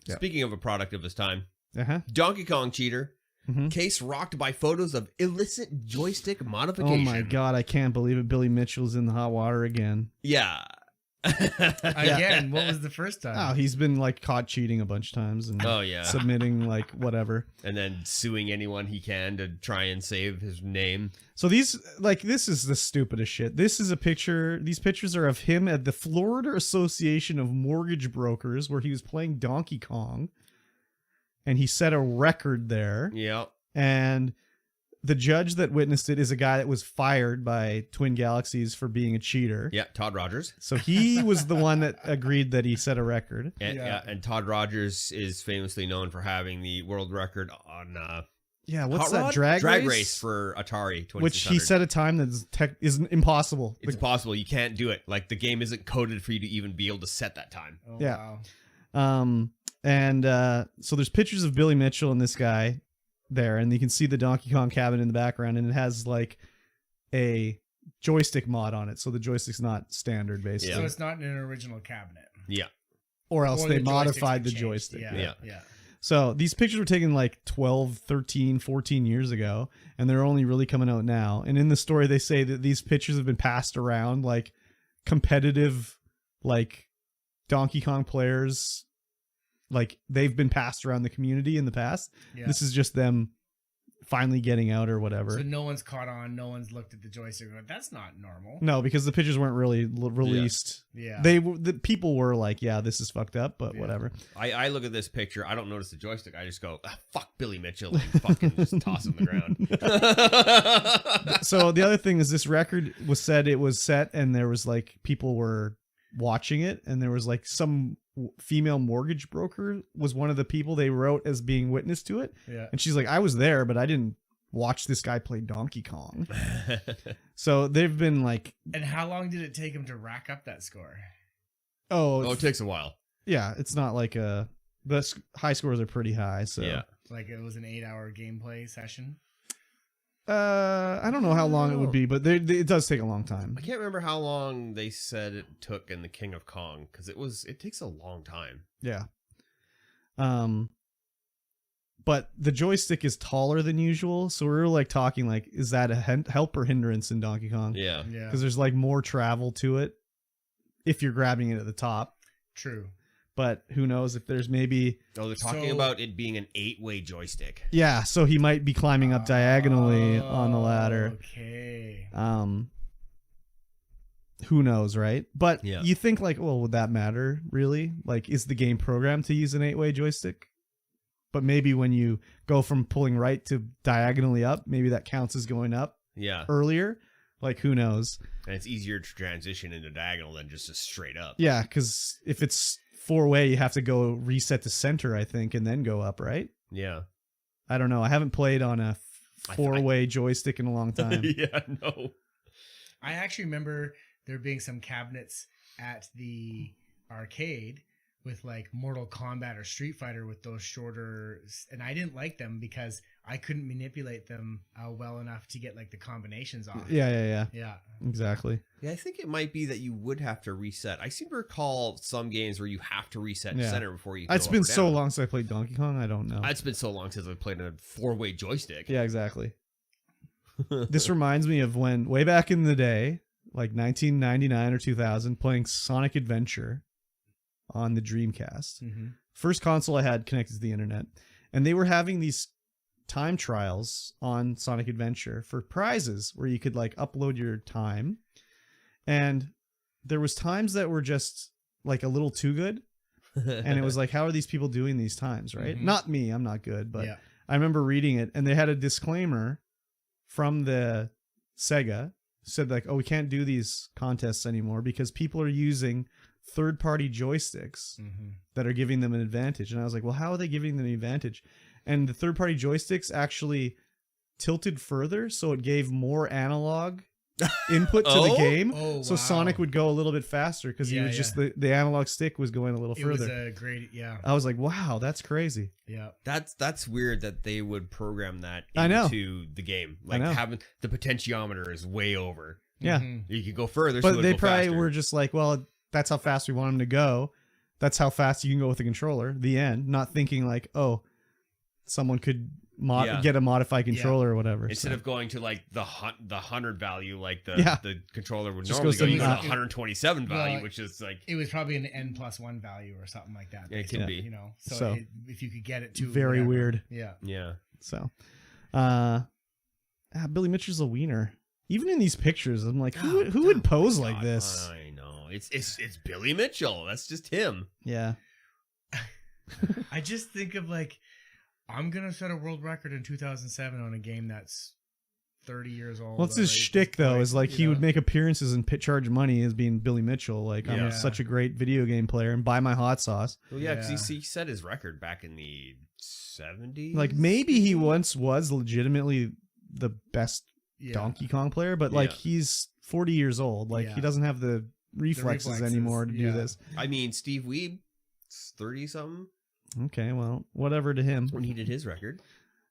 Yep. Speaking of a product of his time, Uh-huh. Donkey Kong cheater. Mm-hmm. Case rocked by photos of illicit joystick modification. Oh my God, I can't believe it. Billy Mitchell's in the hot water again. Yeah. Again, what was the first time? Oh, he's been like caught cheating a bunch of times and Oh, yeah. submitting like whatever. And then suing anyone he can to try and save his name. So these, like, this is the stupidest shit. This is a picture. These pictures are of him at the Florida Association of Mortgage Brokers, where he was playing Donkey Kong, and he set a record there. Yeah. And the judge that witnessed it is a guy that was fired by Twin Galaxies for being a cheater. Yeah, Todd Rogers. So he was the one that agreed that he set a record. And, and Todd Rogers is famously known for having the world record on Yeah, what's Hot that? Rod? Drag race for Atari 2600. Which he set a time that is impossible. It's impossible. You can't do it. Like, the game isn't coded for you to even be able to set that time. Oh, Yeah. Wow. So there's pictures of Billy Mitchell and this guy there, and you can see the Donkey Kong cabin in the background, and it has like a joystick mod on it, so the joystick's not standard basically. So it's not in an original cabinet. Yeah. Or else Or they the modified the joysticks joystick. changed. Yeah. Yeah. So these pictures were taken like 12, 13, 14 years ago, and they're only really coming out now. And in the story, they say that these pictures have been passed around, like competitive, like Donkey Kong players, like they've been passed around the community in the past. Yeah. This is just them finally getting out or whatever. So no one's caught on. No one's looked at the joystick. Going, that's not normal. No, because the pictures weren't really released. Yeah. The people were like, yeah, this is fucked up, but whatever. I look at this picture. I don't notice the joystick. I just go, fuck Billy Mitchell, and fucking just toss him on the ground. So the other thing is this record was said it was set, and there was like people were watching it, and there was like some female mortgage broker was one of the people they wrote as being witness to it. Yeah. And she's like, I was there, but I didn't watch this guy play Donkey Kong. So they've been like, And how long did it take him to rack up that score? Oh, it takes a while. yeah, it's not like the high scores are pretty high. So Yeah. Like it was an 8-hour gameplay session. I don't know how long it would be, but it does take a long time. I can't remember how long they said it took in the King of Kong, because it takes a long time. Yeah. But the joystick is taller than usual, so we're like talking like, is that a help or hindrance in Donkey Kong? Yeah. Yeah. Because there's like more travel to it if you're grabbing it at the top. True. But who knows if there's maybe... Oh, they're talking about it being an 8-way joystick. Yeah, so he might be climbing up diagonally on the ladder. Okay. Who knows, right? But Yeah. you think like, well, would that matter, really? Like, is the game programmed to use an 8-way joystick? But maybe when you go from pulling right to diagonally up, maybe that counts as going up Yeah. earlier. Like, who knows? And it's easier to transition into diagonal than just a straight up. Yeah, because if it's 4-way, you have to go reset to center, I think, and then go up, right? Yeah. I don't know. I haven't played on a 4-way joystick in a long time. Yeah, no. I actually remember there being some cabinets at the arcade with like Mortal Kombat or Street Fighter with those shorter, and I didn't like them because I couldn't manipulate them well enough to get like the combinations off. Yeah. Yeah. Exactly. Yeah, I think it might be that you would have to reset. I seem to recall some games where you have to reset center before you go It's up been or so down. long since I played Donkey Kong, I don't know. It's been so long since I played a 4-way joystick. Yeah, exactly. This reminds me of when, way back in the day, like 1999 or 2000, playing Sonic Adventure on the Dreamcast. Mm-hmm. First console I had connected to the internet. And they were having these time trials on Sonic Adventure for prizes where you could like upload your time. And there was times that were just like a little too good. And it was like, how are these people doing these times, right? Mm-hmm. Not me, I'm not good, but Yeah. I remember reading it, and they had a disclaimer from the Sega, said like, oh, we can't do these contests anymore because people are using third-party joysticks Mm-hmm. that are giving them an advantage. And I was like, well, how are they giving them an advantage? And the third-party joysticks actually tilted further, so it gave more analog input to the game. Oh, So wow. Sonic would go a little bit faster because he Yeah, was just the analog stick was going a little It further. was a great, yeah. I was like, wow, that's crazy. Yeah. That's weird that they would program that I know. into the game. Like know. having the potentiometer is way over. Yeah. Mhm. You could go further, so But it'd they go probably faster. were just like, well, that's how fast we want him to go. that's how fast you can go with the controller. The end. Not thinking like, oh, someone could get a modified controller or whatever. Instead of going to like the 100 value, like the the controller would Just normally goes go to to 127 value, which is like it was probably an N+1 value or something like that. It could be, you know. So if you could get it to very weird. Yeah. So, Billy Mitchell's a wiener. Even in these pictures, I'm like, who would pose like this? I know it's Billy Mitchell. That's just him. Yeah. I just think of like, I'm gonna set a world record in 2007 on a game that's 30 years old. Well, it's his shtick though. Is like he would make appearances and charge money as being Billy Mitchell. Like I'm such a great video game player and buy my hot sauce. Well, yeah, because he set his record back in the 70s. Like maybe he once was legitimately the best Donkey Kong player, but like he's 40 years old. Like he doesn't have the reflexes anymore to do this. I mean, Steve Weeb, 30 something. Okay, well, whatever to him. When he did his record.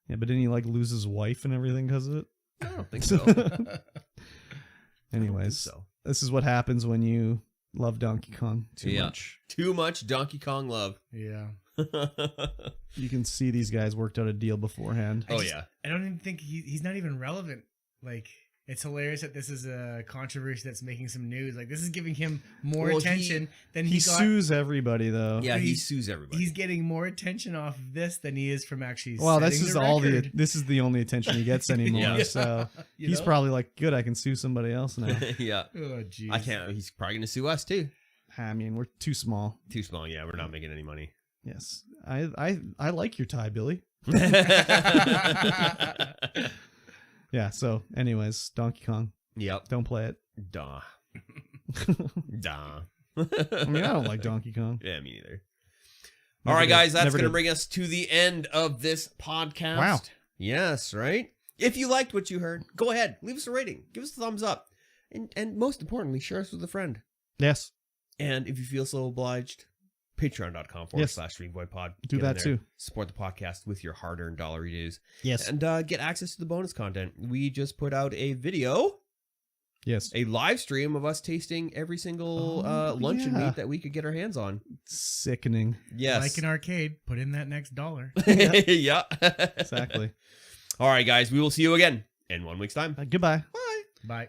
Yeah, but didn't he like lose his wife and everything because of it? I don't think so. Anyways, this is what happens when you love Donkey Kong too much. Too much Donkey Kong love. Yeah. You can see these guys worked out a deal beforehand. I don't even think he's not even relevant. Like, it's hilarious that this is a controversy that's making some news. Like, this is giving him more attention than he got. Sues everybody though. Yeah, he sues everybody. He's getting more attention off of this than he is from actually. Well, this is record. this is the only attention he gets anymore. So he's probably like, good, I can sue somebody else now. Yeah. Oh, jeez. I can't. He's probably gonna sue us too. I mean, we're too small. Too small. Yeah, we're not making any money. Yes, I like your tie, Billy. Yeah. So, anyways, Donkey Kong. Yep. Don't play it. Duh. Duh. I mean, I don't like Donkey Kong. Yeah, me neither. All right, guys, that's going to bring us to the end of this podcast. Wow. Yes, right? If you liked what you heard, go ahead. Leave us a rating. Give us a thumbs up. And most importantly, share us with a friend. Yes. And if you feel so obliged, patreon.com/StreamBoyPod. Do that too. Support the podcast with your hard-earned dollar dues. Yes. And get access to the bonus content. We just put out a video. Yes. A live stream of us tasting every single luncheon meat that we could get our hands on. Sickening. Yes. Like an arcade, put in that next dollar. Yeah. Exactly. All right, guys. We will see you again in 1 week's time. Goodbye. Bye. Bye.